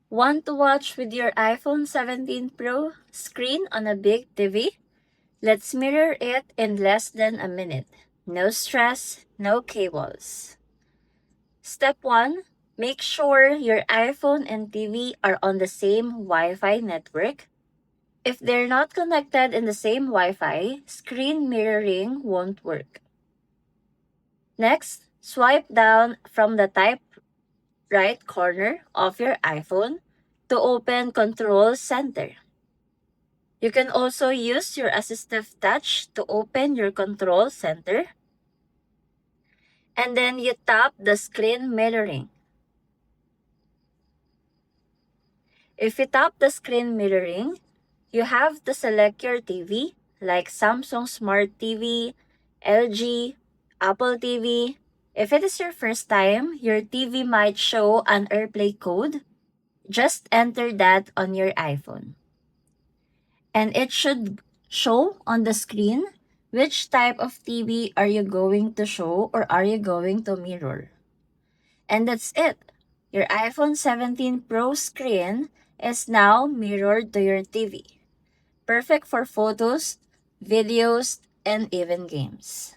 Want to watch with your iPhone 17 Pro screen on a big TV? Let's mirror it in less than a minute. No stress, no cables. Step 1. Make sure your iPhone and TV are on the same Wi-Fi network. If they're not connected in the same Wi-Fi, screen mirroring won't work. Next, swipe down from the top right corner of your iPhone to open Control Center. You can also use your AssistiveTouch to open your Control Center. And then you tap the screen mirroring. If you tap the screen mirroring, you have to select your TV like Samsung Smart TV, LG, Apple TV. If it is your first time, your TV might show an AirPlay code. Just enter that on your iPhone. And it should show on the screen which type of TV are you going to show or are you going to mirror. And that's it. Your iPhone 17 Pro screen is now mirrored to your TV. Perfect for photos, videos, and even games.